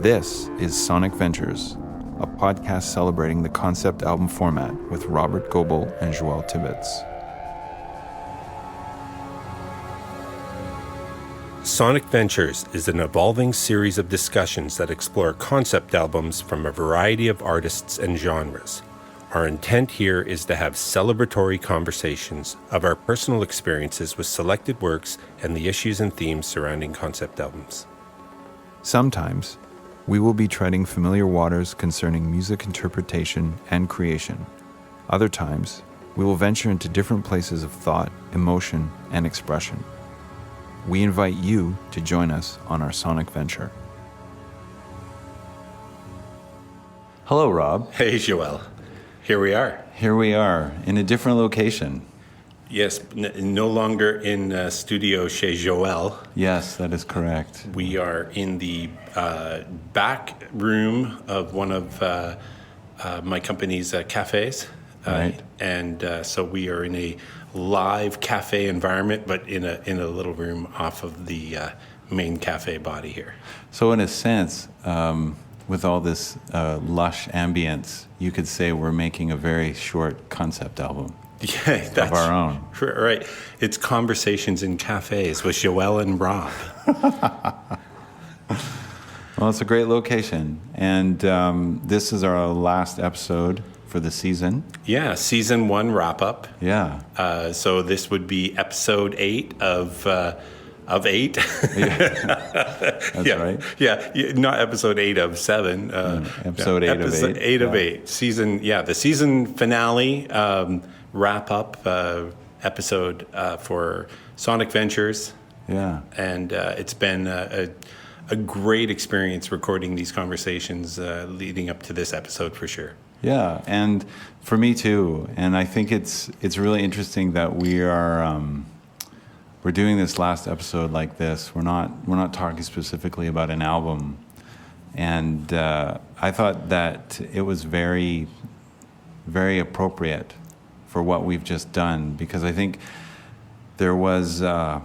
This is Sonic Ventures, a podcast celebrating the concept album format with Robert Goebel and Joël Tibbetts. Sonic Ventures is an evolving series of discussions that explore concept albums from a variety of artists and genres. Our intent here is to have celebratory conversations of our personal experiences with selected works and the issues and themes surrounding concept albums. Sometimes, we will be treading familiar waters concerning music interpretation and creation. Other times, we will venture into different places of thought, emotion, and expression. We invite you to join us on our sonic venture. Hello, Rob. Hey, Joël. Here we are. Here we are in a different location. Yes, no longer in studio chez Joël. Yes, that is correct. We are in the back room of one of my company's cafes. Right. And so we are in a live cafe environment, but in a little room off of the main cafe body here. So in a sense, with all this lush ambience, you could say we're making a very short concept album. Yeah, that's of our own. Right. It's Conversations in Cafes with Joël and Rob. Well, it's a great location. And this is our last episode for the season. Yeah, season 1 wrap up. Yeah. So this would be episode 8 of 8. That's right. Yeah, not episode 8 of 7. Episode 8 of 8. 8 of 8. Season, the season finale wrap up episode for Sonic Ventures. Yeah. And it's been a great experience recording these conversations leading up to this episode for sure. Yeah, and for me too. And I think it's really interesting that we're doing this last episode like this. We're not talking specifically about an album, and I thought that it was very, very appropriate for what we've just done, because I think there was a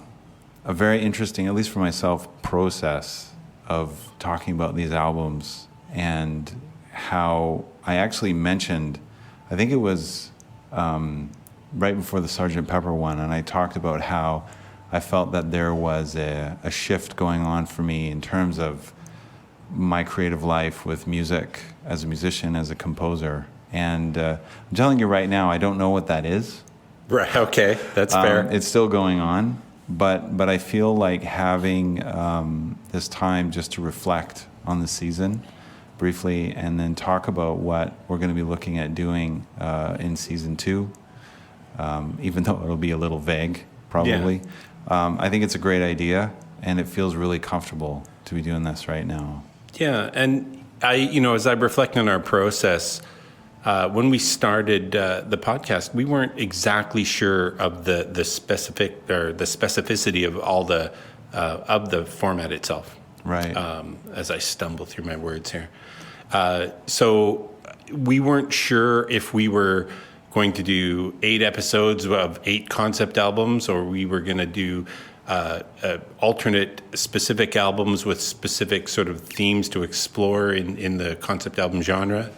very interesting, at least for myself, process of talking about these albums and how I actually mentioned, I think it was right before the Sgt. Pepper one, and I talked about how I felt that there was a shift going on for me in terms of my creative life with music, as a musician, as a composer. And I'm telling you right now, I don't know what that is. Right, okay, that's fair. It's still going on, but I feel like having this time just to reflect on the season briefly, and then talk about what we're going to be looking at doing in season 2, even though it'll be a little vague, probably. Yeah. I think it's a great idea, and it feels really comfortable to be doing this right now. Yeah, and as I reflect on our process, when we started the podcast, we weren't exactly sure of the specific or the specificity of all the format itself. Right. As I stumble through my words here. So we weren't sure if we were going to do 8 episodes of 8 concept albums, or we were going to do alternate specific albums with specific sort of themes to explore in the concept album genre.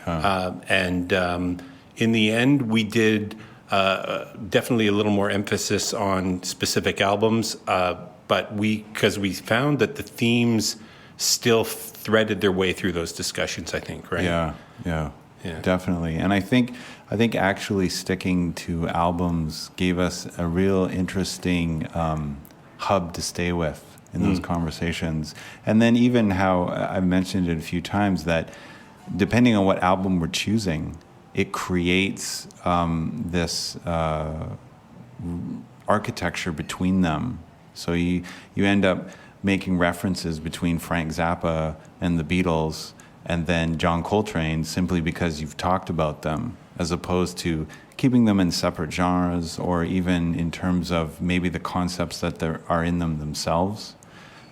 And in the end, we did definitely a little more emphasis on specific albums, but because we found that the themes still threaded their way through those discussions, I think, right? Yeah, definitely. And I think actually sticking to albums gave us a real interesting hub to stay with in those conversations. And then even how I've mentioned it a few times that depending on what album we're choosing, it creates this architecture between them. So you end up making references between Frank Zappa and the Beatles and then John Coltrane simply because you've talked about them, as opposed to keeping them in separate genres, or even in terms of maybe the concepts that are in them themselves.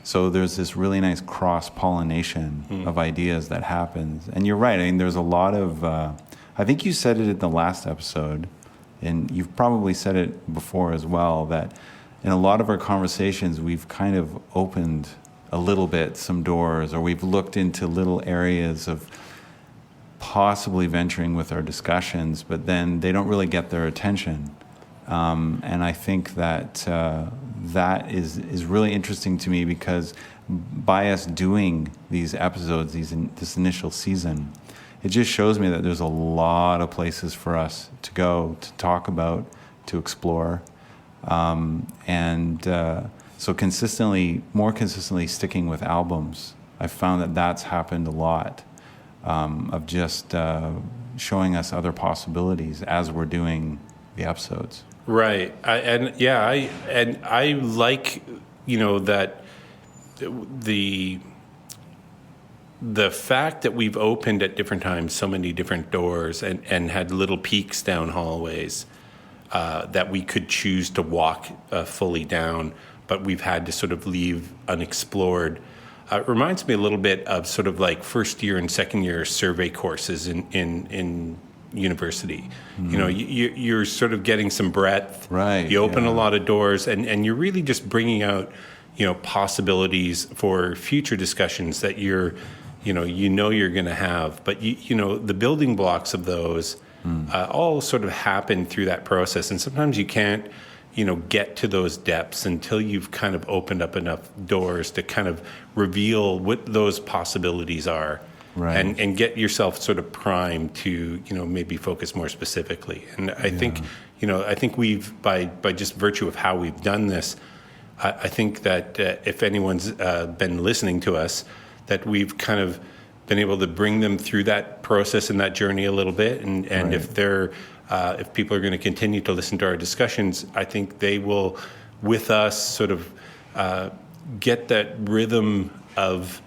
So there's this really nice cross-pollination of ideas that happens. And you're right, I mean, there's a lot of, I think you said it in the last episode, and you've probably said it before as well, that in a lot of our conversations, we've kind of opened a little bit some doors, or we've looked into little areas of possibly venturing with our discussions, but then they don't really get their attention. And I think that that is really interesting to me, because by us doing these episodes, this initial season, it just shows me that there's a lot of places for us to go, to talk about, to explore. So more consistently sticking with albums, I've found that that's happened a lot, of just showing us other possibilities as we're doing the episodes. Right. I like, that the fact that we've opened at different times so many different doors and had little peeks down hallways that we could choose to walk fully down, but we've had to sort of leave unexplored. It reminds me a little bit of sort of like first year and second year survey courses in university. You're sort of getting some breadth. Right. You open a lot of doors, and you're really just bringing out, possibilities for future discussions that you're going to have. But the building blocks of those all sort of happen through that process, and sometimes you can't get to those depths until you've kind of opened up enough doors to kind of reveal what those possibilities are. Right. And get yourself sort of primed to, maybe focus more specifically. And I think we've, by just virtue of how we've done this, I think that if anyone's been listening to us, that we've kind of been able to bring them through that process and that journey a little bit. And right. If people are going to continue to listen to our discussions, I think they will, with us, sort of get that rhythm of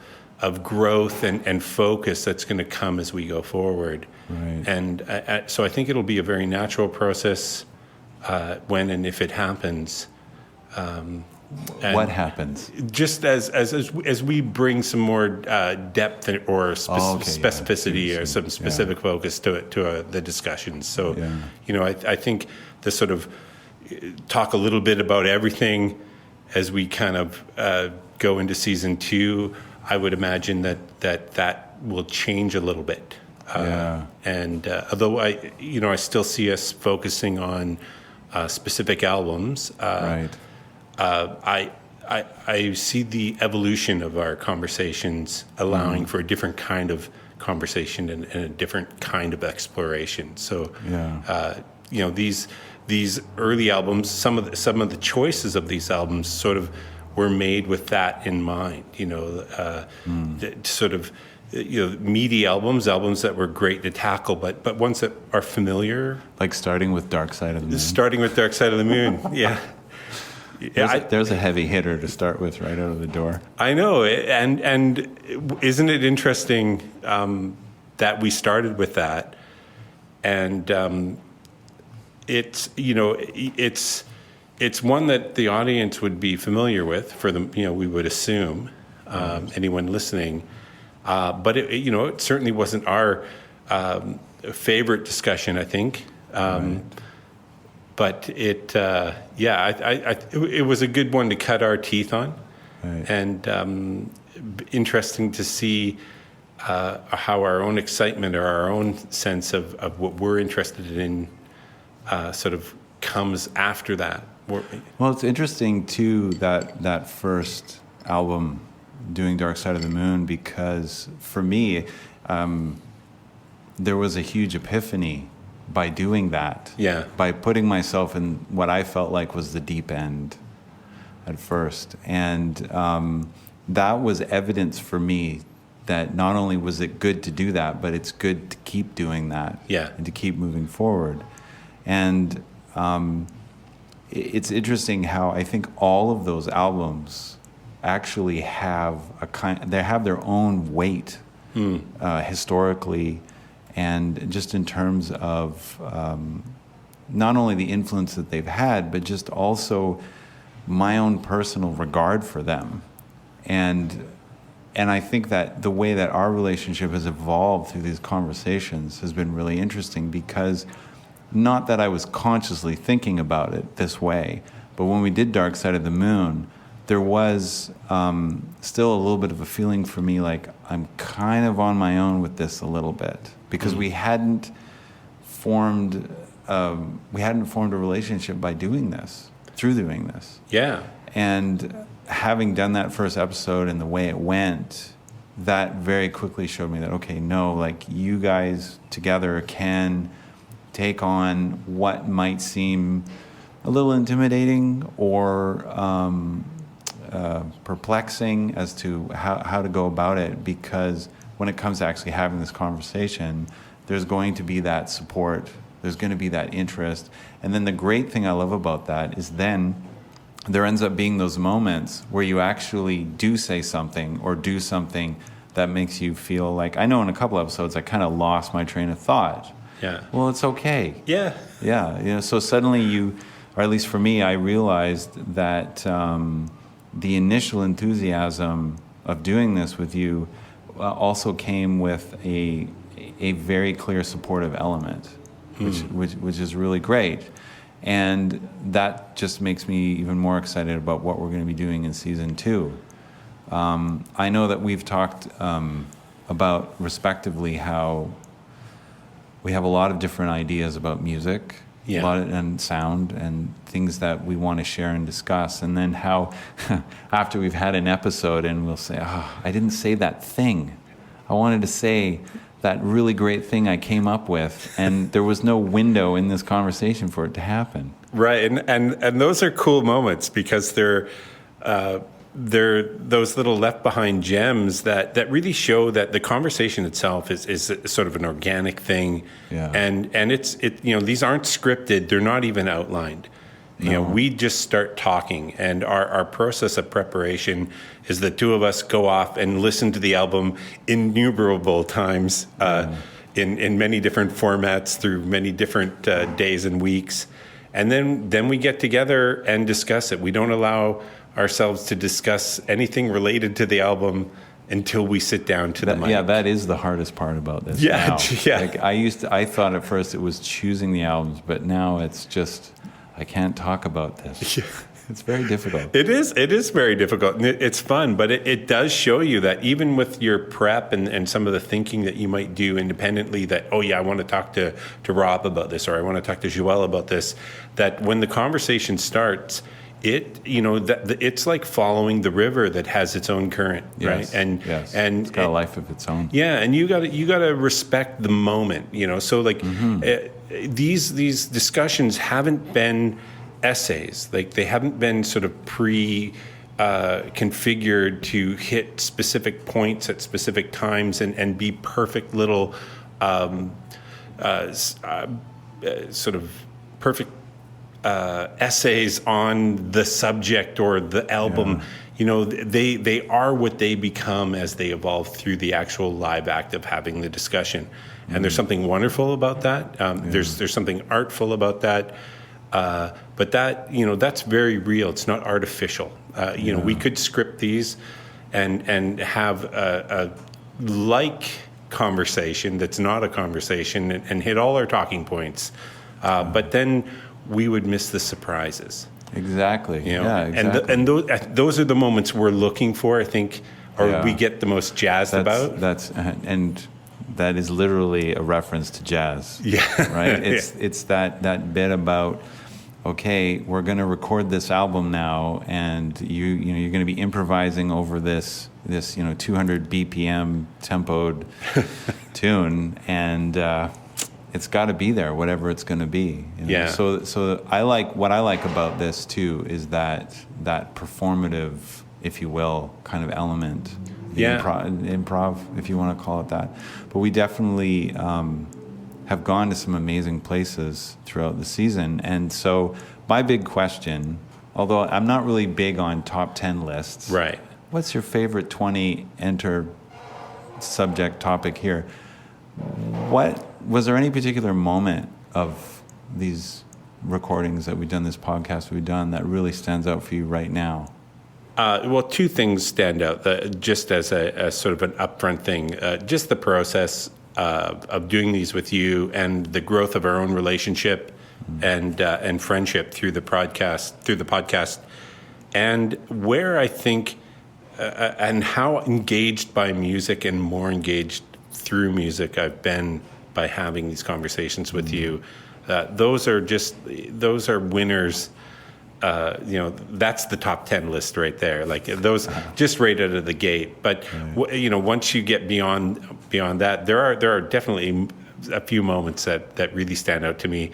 growth and focus that's going to come as we go forward. Right. And so I think it'll be a very natural process when and if it happens. What happens? Just as we bring some more depth or specificity or some specific focus to the discussions. So, I think to sort of talk a little bit about everything as we kind of go into season 2. I would imagine that will change a little bit. And although I still see us focusing on specific albums, right. I see the evolution of our conversations allowing for a different kind of conversation and a different kind of exploration. So, these early albums, some of the choices of these albums sort of were made with that in mind. Sort of meaty albums that were great to tackle, but ones that are familiar. Like starting with Dark Side of the Moon. Starting with Dark Side of the Moon, yeah. There's a heavy hitter to start with right out of the door. I know, and isn't it interesting that we started with that, and it's one that the audience would be familiar with for them. We would assume anyone listening, but it certainly wasn't our favorite discussion. I think. Right. But it was a good one to cut our teeth on, right. And interesting to see how our own excitement or our own sense of what we're interested in sort of comes after that. Well, it's interesting too that first album, doing Dark Side of the Moon, because for me, there was a huge epiphany by doing that. Yeah. By putting myself in what I felt like was the deep end at first. And that was evidence for me that not only was it good to do that, but it's good to keep doing that. Yeah. And to keep moving forward. And it's interesting how I think all of those albums actually have they have their own weight historically, and just in terms of not only the influence that they've had, but just also my own personal regard for them. And I think that the way that our relationship has evolved through these conversations has been really interesting, because not that I was consciously thinking about it this way, but when we did Dark Side of the Moon, there was still a little bit of a feeling for me like I'm kind of on my own with this a little bit, because we hadn't formed a relationship by doing this, through doing this. Yeah. And having done that first episode and the way it went, that very quickly showed me that, okay, no, like you guys together can take on what might seem a little intimidating or perplexing as to how to go about it, because when it comes to actually having this conversation, there's going to be that support, there's going to be that interest. And then the great thing I love about that is then there ends up being those moments where you actually do say something or do something that makes you feel like, I know in a couple episodes I kind of lost my train of thought. Yeah. Well, it's okay. Yeah. Yeah. So suddenly you, or at least for me, I realized that the initial enthusiasm of doing this with you also came with a very clear supportive element, which is really great. And that just makes me even more excited about what we're going to be doing in season 2. I know that we've talked about respectively how we have a lot of different ideas about music, and sound and things that we want to share and discuss. And then how after we've had an episode and we'll say, I didn't say that thing. I wanted to say that really great thing I came up with, and there was no window in this conversation for it to happen. Right, and those are cool moments, because they're those little left behind gems that really show that the conversation itself is sort of an organic thing. Yeah. And these aren't scripted, they're not even outlined. We just start talking, and our process of preparation is the two of us go off and listen to the album innumerable times in many different formats through many different days and weeks. And then we get together and discuss it. We don't allow ourselves to discuss anything related to the album until we sit down to the mic. Yeah, that is the hardest part about this. Yeah, now. yeah. Like I thought at first it was choosing the albums, but now it's just, I can't talk about this. Yeah. It's very difficult. It is very difficult. It's fun, but it does show you that even with your prep and some of the thinking that you might do independently, that, I want to talk to Rob about this, or I want to talk to Joël about this, that when the conversation starts, it's like following the river that has its own current, right? And it's got a life of its own. Yeah, and you got to respect the moment, So like these discussions haven't been essays, like they haven't been sort of configured to hit specific points at specific times and be perfect little sort of perfect essays on the subject or the album. They are what they become as they evolve through the actual live act of having the discussion. And there's something wonderful about that. There's something artful about that. But that, that's very real. It's not artificial. We could script these and have a conversation that's not a conversation and hit all our talking points. But then we would miss the surprises. Exactly. Yeah, exactly. And those are the moments we're looking for, I think, or we get the most jazzed about. And that is literally a reference to jazz. Yeah. Right? It's that bit about, okay, we're going to record this album now, and you're going to be improvising over this 200 BPM tempoed tune, and it's got to be there, whatever it's going to be. Yeah. So what I like about this too is that performative, if you will, kind of element. Improv, if you want to call it that. But we definitely have gone to some amazing places throughout the season. And so my big question, although I'm not really big on top 10 lists. Right. What's your favorite 20 subject topic here? Was there any particular moment of these recordings that we've done, this podcast we've done, that really stands out for you right now? Well, two things stand out, just as a sort of an upfront thing. Just the process of doing these with you and the growth of our own relationship and friendship through the podcast and where I think and how engaged by music and more engaged through music I've been by having these conversations with you. Those are winners. That's the top 10 list right there. Like those, just right out of the gate. But once you get beyond that, there are definitely a few moments that really stand out to me.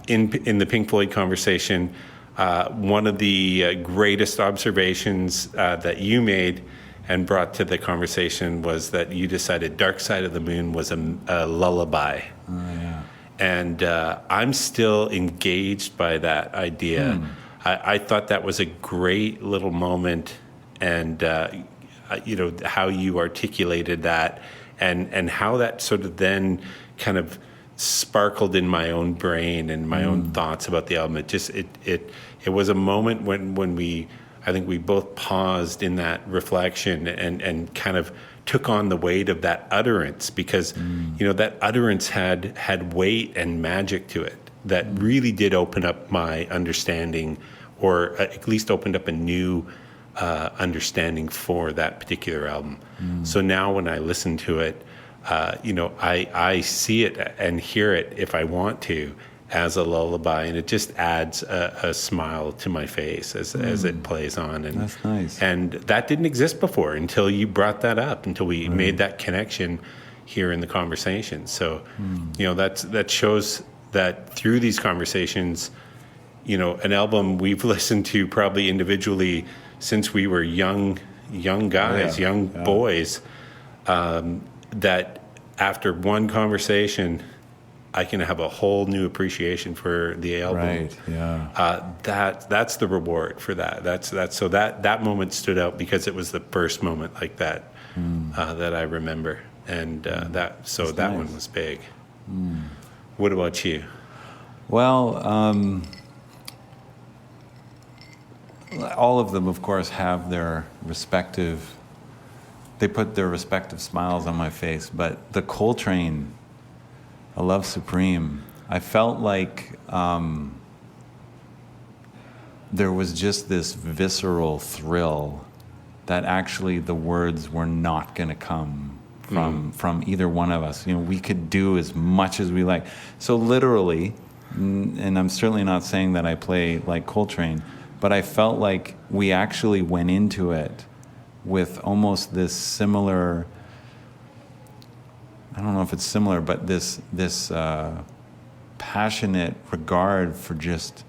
In the Pink Floyd conversation, one of the greatest observations that you made and brought to the conversation was that you decided Dark Side of the Moon was a lullaby. Oh, yeah. And I'm still engaged by that idea. I thought that was a great little moment, and how you articulated that, and how that sort of then kind of sparkled in my own brain and my own thoughts about the album. It was a moment when I think we both paused in that reflection and kind of took on the weight of that utterance, because that utterance had weight and magic to it that really did open up my understanding, or at least opened up a new understanding for that particular album. So now when I listen to it, I see it and hear it, if I want to, as a lullaby, and it just adds a smile to my face as it plays on. And that's nice. And that didn't exist before until you brought that up, until we made that connection here in the conversation. So, that shows that through these conversations, an album we've listened to probably individually since we were young guys, young boys, that after one conversation, I can have a whole new appreciation for the album. Right. Yeah. That's the reward for that. So that moment stood out because it was the first moment like that that I remember, and that nice. One was big. What about you? Well, all of them, of course, have their respective. They put their respective smiles on my face, but the Coltrane, A Love Supreme, I felt like there was just this visceral thrill that actually the words were not going to come from either one of us. We could do as much as we like. So literally, and I'm certainly not saying that I play like Coltrane, but I felt like we actually went into it with almost this similar, I don't know if it's similar, but this passionate regard for just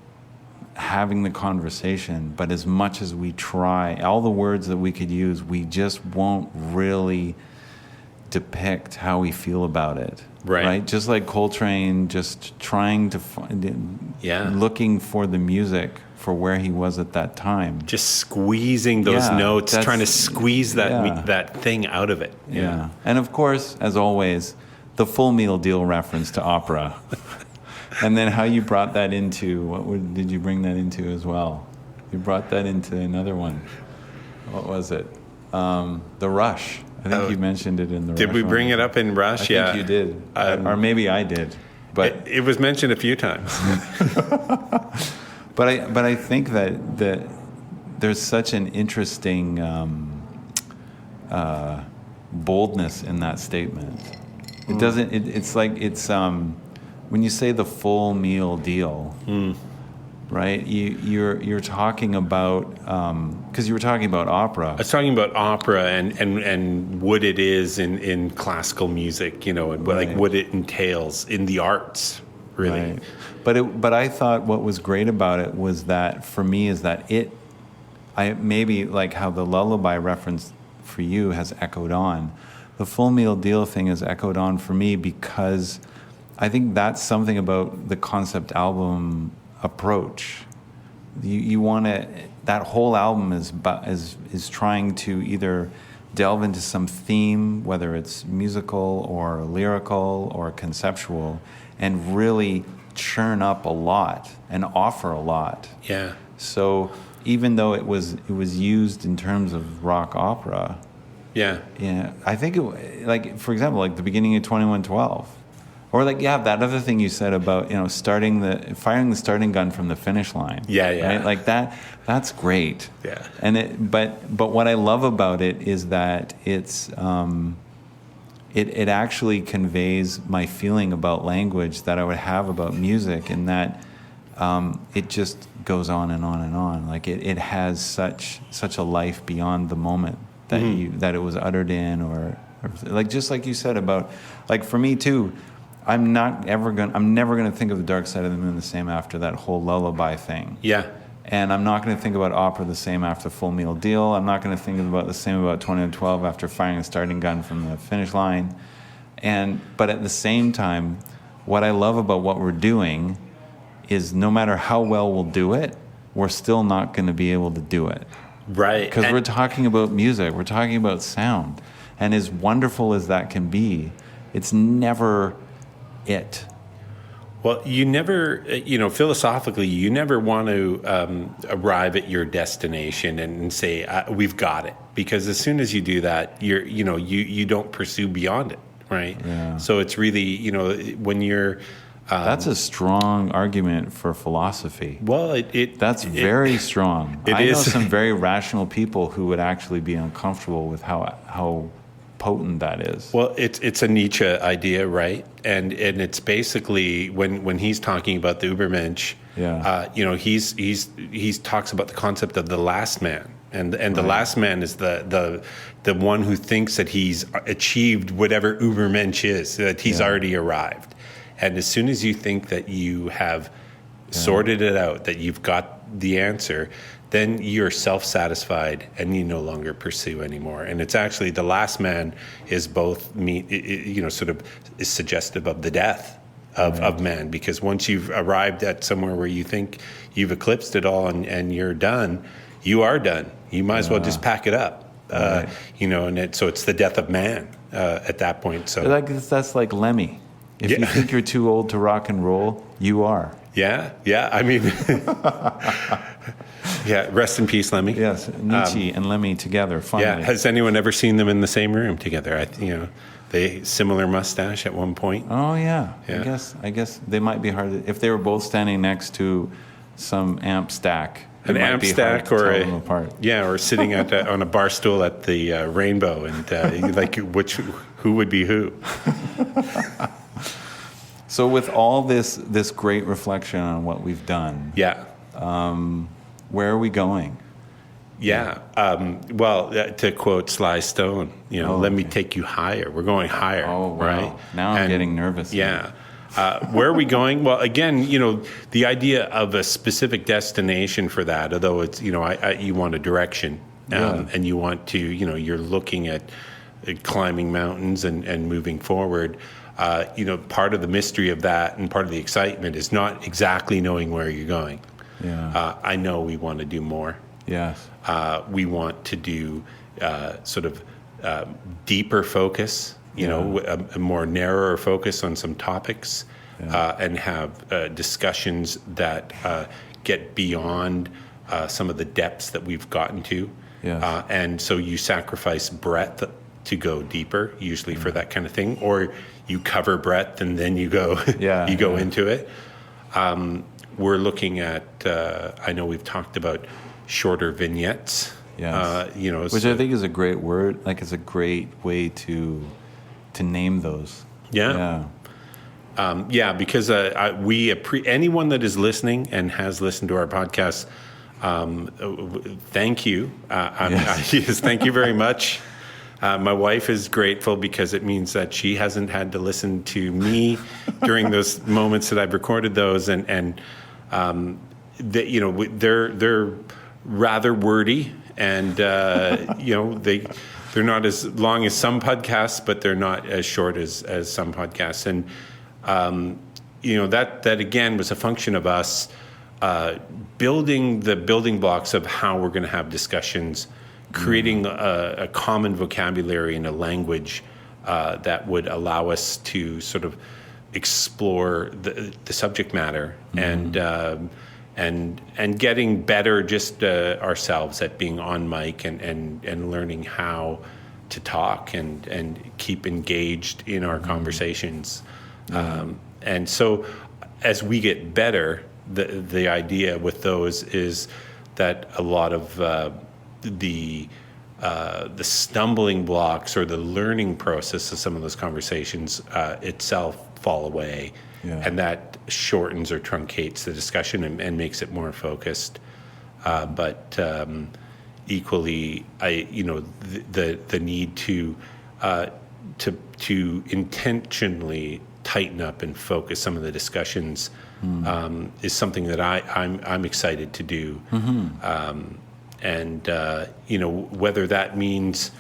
having the conversation. But as much as we try, all the words that we could use, we just won't really depict how we feel about it. Right? Just like Coltrane, just trying to find, looking for the music for where he was at that time. Just squeezing those notes, trying to squeeze that thing out of it. Yeah. And of course, as always, the Full Meal Deal reference to opera. And then how you brought that into, did you bring that into as well? You brought that into another one. What was it? The Rush. I think you mentioned it in the Rush. Did we bring it up in Rush? I think you did. Or maybe I did. But it was mentioned a few times. But I think that there's such an interesting boldness in that statement. It doesn't. It's like when you say the full meal deal, right? You're talking about because you were talking about opera. I was talking about opera and what it is in classical music, and like what it entails in the arts, really. Right. But I thought what was great about it was that for me is that I maybe like how the lullaby reference for you has echoed on. The Full Meal Deal thing has echoed on for me because I think that's something about the concept album approach. You want to, that whole album is trying to either delve into some theme, whether it's musical or lyrical or conceptual, and really churn up a lot and offer a lot. Yeah. So even though it was used in terms of rock opera, yeah, I think like for example, like the beginning of 2112, Or like, yeah, that other thing you said about, firing the starting gun from the finish line. Yeah. Right? Like that's great. Yeah. And but what I love about it is that it's, it actually conveys my feeling about language that I would have about music, and that it just goes on and on and on. Like it has such a life beyond the moment that it was uttered in, or like, just like you said about, like, for me too, I'm never gonna think of The Dark Side of the Moon the same after that whole lullaby thing. Yeah. And I'm not going to think about opera the same after Full Meal Deal. I'm not going to think about the same about 2012 after firing the starting gun from the finish line. But at the same time, what I love about what we're doing is no matter how well we'll do it, we're still not going to be able to do it. Right. Because we're talking about music. We're talking about sound. And as wonderful as that can be, it's never it. Well, you never, philosophically, you never want to arrive at your destination and say, we've got it. Because as soon as you do that, you don't pursue beyond it, right? Yeah. So it's really, when you're... That's a strong argument for philosophy. Well, that's very strong. It I is. know some very rational people who would actually be uncomfortable with how potent that is. Well, it's a Nietzsche idea, right? And it's basically when he's talking about the Übermensch, he talks about the concept of the last man, and the last man is the one who thinks that he's achieved whatever Übermensch is, that he's already arrived. And as soon as you think that you have sorted it out, that you've got the answer, then you're self-satisfied and you no longer pursue anymore. And it's actually the last man is both, sort of is suggestive of the death of man, because once you've arrived at somewhere where you think you've eclipsed it all and you're done, you are done. You might as well just pack it up, so it's the death of man at that point. So that's like Lemmy. If you think you're too old to rock and roll, you are. Yeah. I mean, rest in peace, Lemmy. Yes, Nietzsche and Lemmy together, finally. Yeah, has anyone ever seen them in the same room together? They similar mustache at one point. Oh, yeah. I guess they might be hard. If they were both standing next to some amp stack, an amp stack, or them apart. Or sitting on a bar stool at the Rainbow, and like who would be who? So with all this great reflection on what we've done, where are we going? To quote Sly Stone, let me take you higher. We're going higher. Oh, wow. Right? Now I'm getting nervous. Yeah. Where are we going? Well, again, the idea of a specific destination for that, although it's, you want a direction, and you want to, you're looking at climbing mountains and moving forward. Part of the mystery of that and part of the excitement is not exactly knowing where you're going. Yeah. I know we want to do more. Yes. We want to do deeper focus, a more narrower focus on some topics, and have discussions that get beyond some of the depths that we've gotten to. Yes. And so you sacrifice breadth to go deeper, usually for that kind of thing, or you cover breadth and then you go into it. We're looking at, I know we've talked about shorter vignettes. Yes. Which I think is a great word. Like, it's a great way to name those. Yeah. Because anyone that is listening and has listened to our podcast, thank you. Yes, thank you very much. My wife is grateful because it means that she hasn't had to listen to me during those moments that I've recorded those, and they're rather wordy, and they're not as long as some podcasts, but they're not as short as some podcasts, and that again was a function of us building the building blocks of how we're going to have discussions. Creating a common vocabulary and a language that would allow us to sort of explore the subject matter, and getting better just ourselves at being on mic and learning how to talk and keep engaged in our conversations. And so as we get better, the idea with those is that a lot of the stumbling blocks or the learning process of some of those conversations itself fall away, and that shortens or truncates the discussion and makes it more focused. But equally, the need to intentionally tighten up and focus some of the discussions is something that I'm excited to do. And whether that means,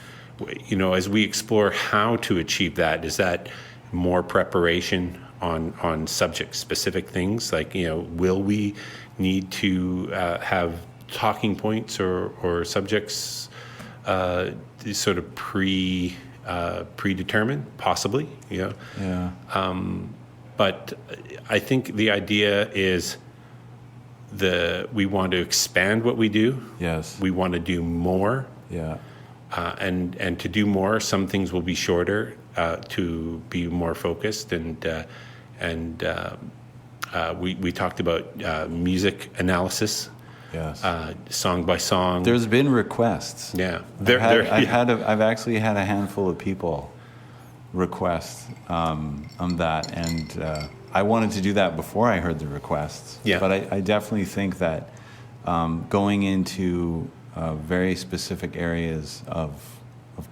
as we explore how to achieve that, is that more preparation on subject specific things? Like, will we need to have talking points or subjects sort of predetermined, possibly, but I think the idea is we want to expand what we do. Yes. We want to do more. Yeah. And to do more, some things will be shorter to be more focused. And we talked about music analysis. Yes. Song by song. There's been requests. Yeah. I've actually had a handful of people request on that, and I wanted to do that before I heard the requests. Yeah. But I definitely think that going into very specific areas of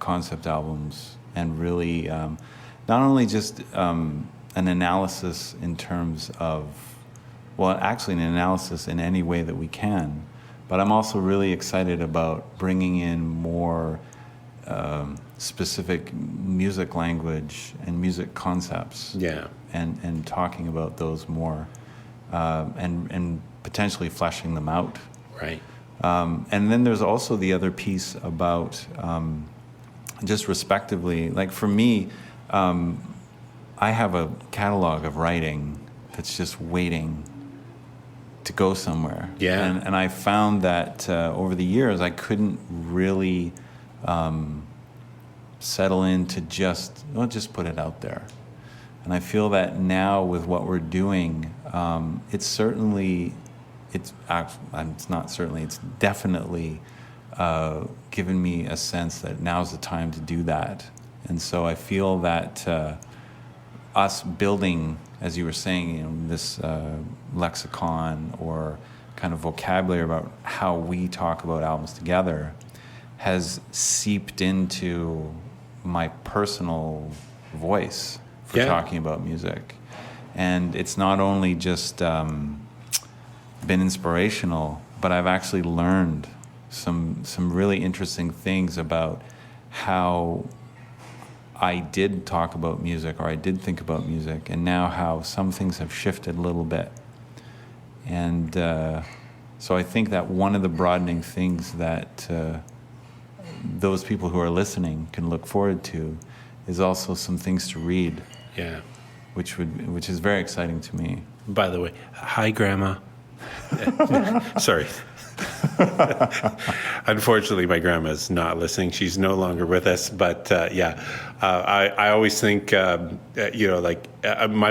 concept albums and really not only just an analysis in terms of, well, actually an analysis in any way that we can, but I'm also really excited about bringing in more specific music language and music concepts. Yeah. And talking about those more and potentially fleshing them out. Right. And then there's also the other piece about just respectively, like for me, I have a catalog of writing that's just waiting to go somewhere. Yeah. And I found that over the years I couldn't really settle into just put it out there. And I feel that now with what we're doing, it's definitely given me a sense that now's the time to do that. And so I feel that us building, as you were saying, this lexicon or kind of vocabulary about how we talk about albums together has seeped into my personal voice for talking about music. And it's not only just been inspirational, but I've actually learned some really interesting things about how I did talk about music or I did think about music, and now how some things have shifted a little bit. And so I think that one of the broadening things that those people who are listening can look forward to is also some things to read. Yeah. Which is very exciting to me. By the way, hi, Grandma. Sorry. Unfortunately, my grandma's not listening. She's no longer with us. But I always think, my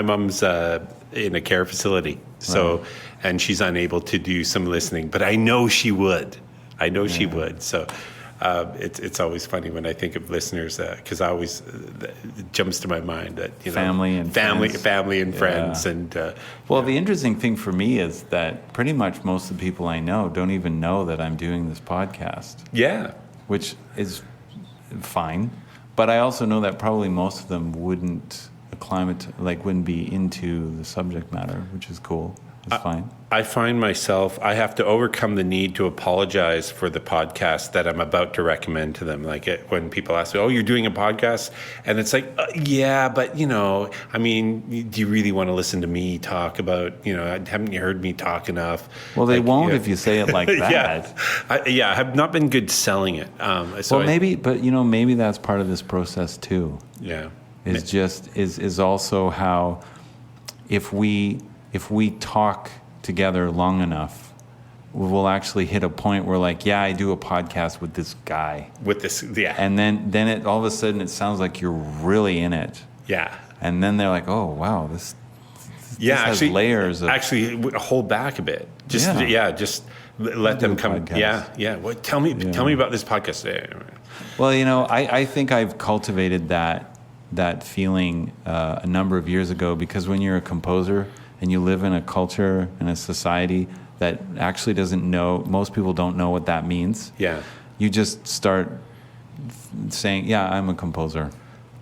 mom's in a care facility, so and she's unable to do some listening. But I know she would. She would. So. It's always funny when I think of listeners because I always it jumps to my mind that family and friends and the interesting thing for me is that pretty much most of the people I know don't even know that I'm doing this podcast. Yeah, which is fine, but I also know that probably most of them wouldn't be into the subject matter, which is cool. It's fine. I find myself, I have to overcome the need to apologize for the podcast that I'm about to recommend to them. Like when people ask me, oh, you're doing a podcast? And it's like, yeah, but, I mean, do you really want to listen to me talk about, haven't you heard me talk enough? Well, they won't if you say it like that. I have not been good selling it. Maybe that's part of this process too. Yeah. Is also how if we talk together long enough, we will actually hit a point where I do a podcast with this guy. With this, yeah. And then it all of a sudden it sounds like you're really in it. Yeah. And then they're like, oh, wow, this has actually, layers of... hold back a bit. Just let them come. Podcast. Yeah. What? Tell me about this podcast. Well, I think I've cultivated that feeling a number of years ago, because when you're a composer and you live in a culture and a society that actually doesn't know, most people don't know what that means. Yeah. You just start saying, yeah, I'm a composer.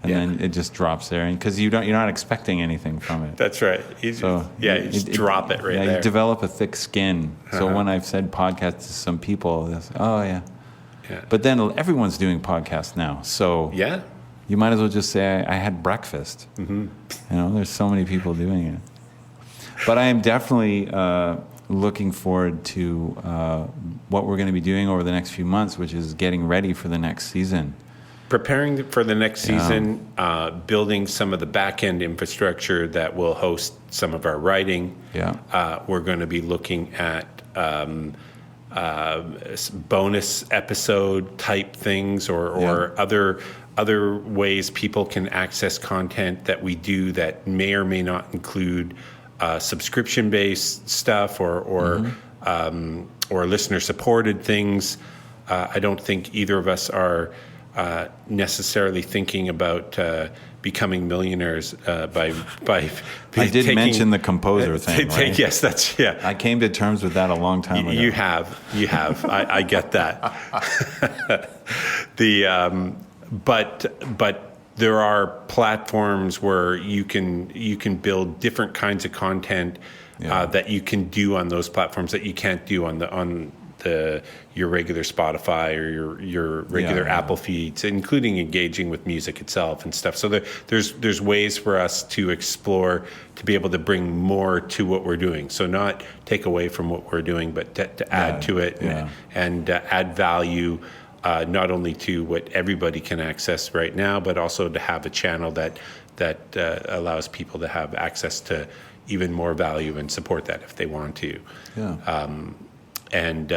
And then it just drops there, and because you're not expecting anything from it. That's right. You just drop it right there. You develop a thick skin. So when I've said podcast to some people, they'll say, oh yeah. But then everyone's doing podcasts now, so you might as well just say I had breakfast. Mm-hmm. There's so many people doing it. But I am definitely looking forward to what we're going to be doing over the next few months, which is getting ready for the next season. Preparing for the next season, building some of the back-end infrastructure that will host some of our writing. Yeah. We're going to be looking at bonus episode type things or other ways people can access content that we do that may or may not include subscription-based stuff or listener-supported things. I don't think either of us are necessarily thinking about becoming millionaires by I did mention the composer thing, right? Yes, I came to terms with that a long time ago. You have. I get that. But there are platforms where you can build different kinds of content that you can do on those platforms that you can't do on your regular Spotify or your regular Apple feeds, including engaging with music itself and stuff. So there's ways for us to explore to be able to bring more to what we're doing. So not take away from what we're doing, but to add to it and add value, not only to what everybody can access right now, but also to have a channel that allows people to have access to even more value and support that if they want to. Yeah. And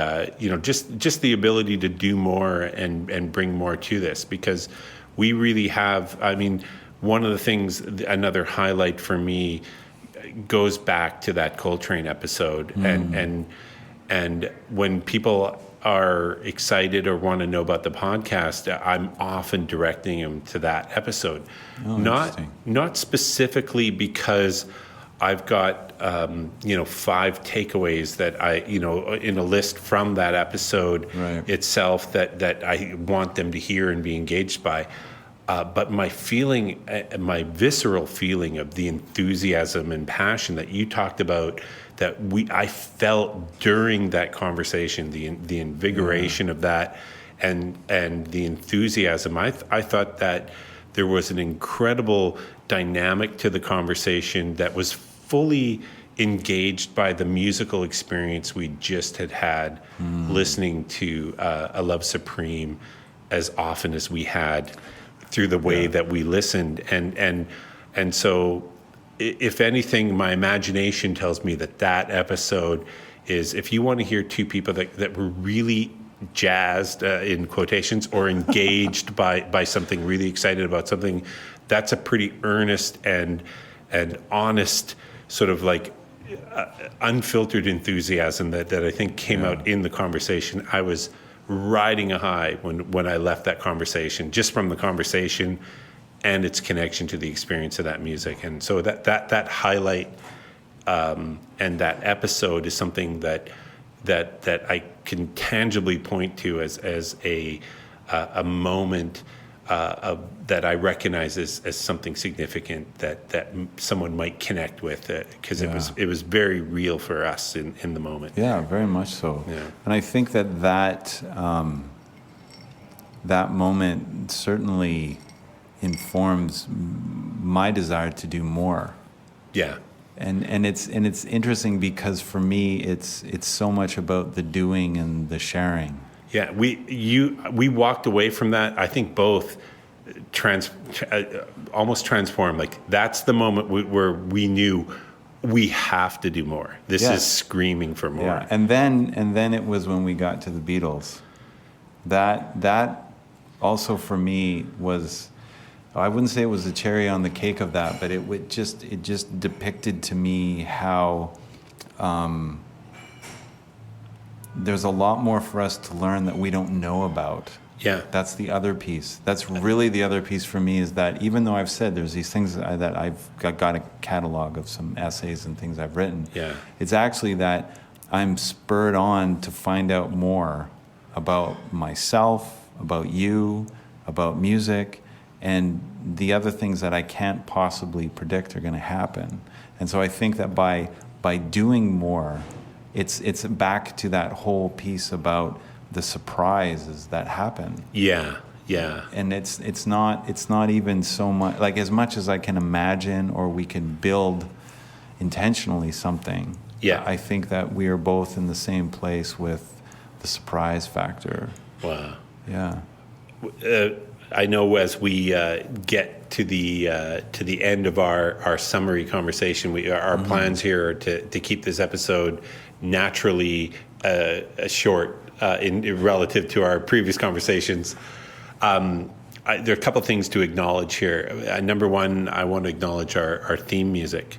just the ability to do more and bring more to this, because we really have. I mean, one of the things, another highlight for me, goes back to that Coltrane episode, and when people are excited or want to know about the podcast, I'm often directing them to that episode. Not specifically because I've got 5 takeaways that I in a list from that episode itself that I want them to hear and be engaged by. But my feeling, my visceral feeling of the enthusiasm and passion that you talked about, that I felt during that conversation, the invigoration of that, and the enthusiasm. I thought that there was an incredible dynamic to the conversation that was fully engaged by the musical experience we just had listening to A Love Supreme as often as we had through the way that we listened. And so if anything, my imagination tells me that episode is, if you want to hear two people that were really jazzed, in quotations, or engaged by something, really excited about something, that's a pretty earnest and honest sort of like unfiltered enthusiasm that I think came out in the conversation. I was riding a high when I left that conversation, just from the conversation and its connection to the experience of that music. And so that highlight and that episode is something that I can tangibly point to as a moment that I recognize as something significant that someone might connect with, because it was very real for us in the moment. Yeah, very much so. Yeah. And I think that moment certainly informs my desire to do more. Yeah. And it's interesting because for me it's so much about the doing and the sharing. Yeah, we walked away from that, I think, both almost transformed. Like, that's the moment where we knew we have to do more. This is screaming for more. Yeah. And then it was when we got to the Beatles. That also for me was I wouldn't say it was the cherry on the cake of that, but it just depicted to me how there's a lot more for us to learn that we don't know about. Yeah. That's the other piece. That's really the other piece for me, is that even though I've said there's these things that I've got a catalog of some essays and things I've written, Yeah. it's actually that I'm spurred on to find out more about myself, about you, about music, and the other things that I can't possibly predict are going to happen. And so I think that by doing more, it's back to that whole piece about the surprises that happen. Yeah. And it's not even so much like, as much as I can imagine or we can build intentionally something. Yeah. I think that we are both in the same place with the surprise factor. Wow. Yeah. I know as we get to the end of our summary conversation, our plans here are to keep this episode naturally short in relative to our previous conversations. There are a couple things to acknowledge here. Number one, I want to acknowledge our theme music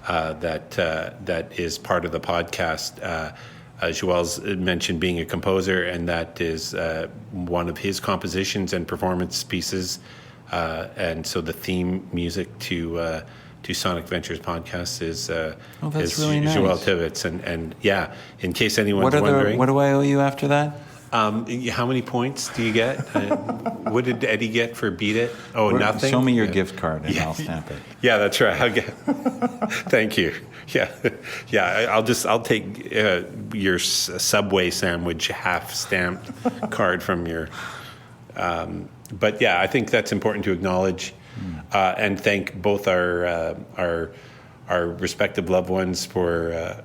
that is part of the podcast. Joël's mentioned being a composer, and that is one of his compositions and performance pieces. And so the theme music to Sonic Ventures podcast is really nice. Joël Tivitz. And yeah, in case anyone's wondering. What do I owe you after that? How many points do you get? What did Eddie get for Beat It? Oh, nothing? Show me your gift card and I'll stamp it. Yeah, that's right. Thank you. Yeah. I'll take your Subway sandwich half stamped card from your. But yeah, I think that's important to acknowledge and thank both our respective loved ones for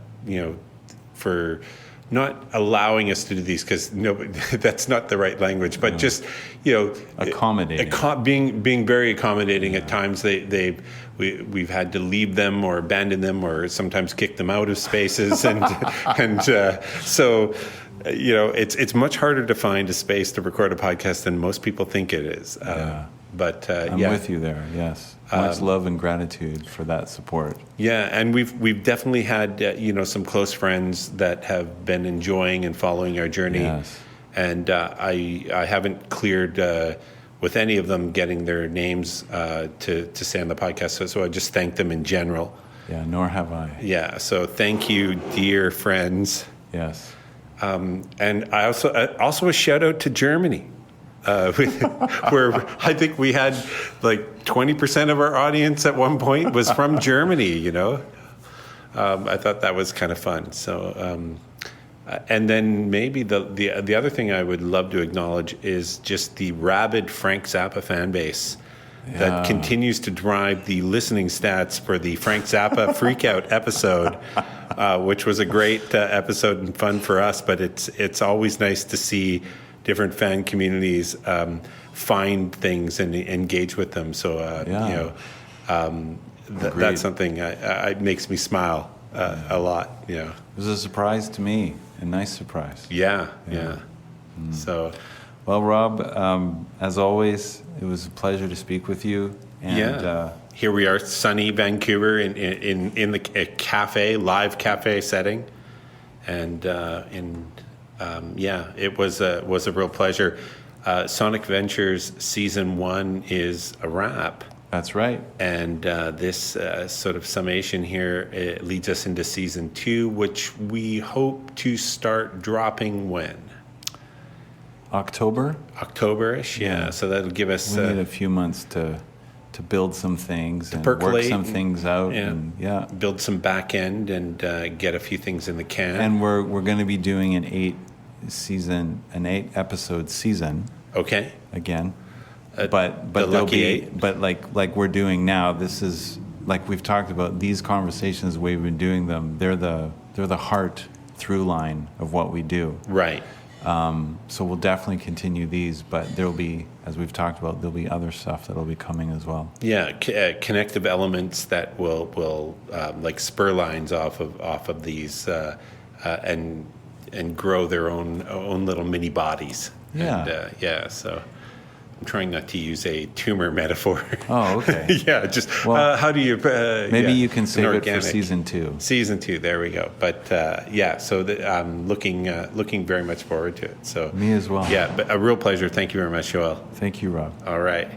for not allowing us to do these, because that's not the right language, but just accommodating, being very accommodating. At times we've had to leave them or abandon them or sometimes kick them out of spaces, and so it's much harder to find a space to record a podcast than most people think it is. But I'm with you there. Yes, much love and gratitude for that support. Yeah, and we've definitely had some close friends that have been enjoying and following our journey. Yes. And I haven't cleared with any of them getting their names to say on the podcast. So I just thank them in general. Yeah, nor have I. Yeah, so thank you, dear friends. Yes. And I also a shout out to Germany. Where I think we had like 20% of our audience at one point was from Germany, I thought that was kind of fun. So, and then maybe the other thing I would love to acknowledge is just the rabid Frank Zappa fan base that continues to drive the listening stats for the Frank Zappa Freakout episode, which was a great episode and fun for us, but it's always nice to see different fan communities find things and engage with them. So, that's something it makes me smile a lot. It was a surprise to me, a nice surprise. Yeah. So, well, Rob, as always, it was a pleasure to speak with you. And here we are, sunny Vancouver in the cafe, live cafe setting, and it was a real pleasure. Sonic Ventures Season 1 is a wrap. That's right. And this sort of summation here leads us into Season 2, which we hope to start dropping when? October-ish, yeah. So that'll give us... We need a few months to build some things and percolate, work some things out. Build some back end and get a few things in the can. And we're going to be doing an 8-episode season. Okay. Again. But there'll be 8. But like we're doing now, this is like we've talked about, these conversations, the way we've been doing them, they're the heart through line of what we do. Right. So we'll definitely continue these, but there'll be, as we've talked about, there'll be other stuff that'll be coming as well. Yeah, connective elements that will like spur lines off of these and grow their own little mini bodies. Yeah. And, so. I'm trying not to use a tumor metaphor. Oh, okay. Yeah, just Well, how do you? Maybe yeah, you can save an it for organic- season 2. Season 2, there we go. But yeah, so I'm looking very much forward to it. So Me as well. Yeah, but a real pleasure. Thank you very much, Joel. Thank you, Rob. All right.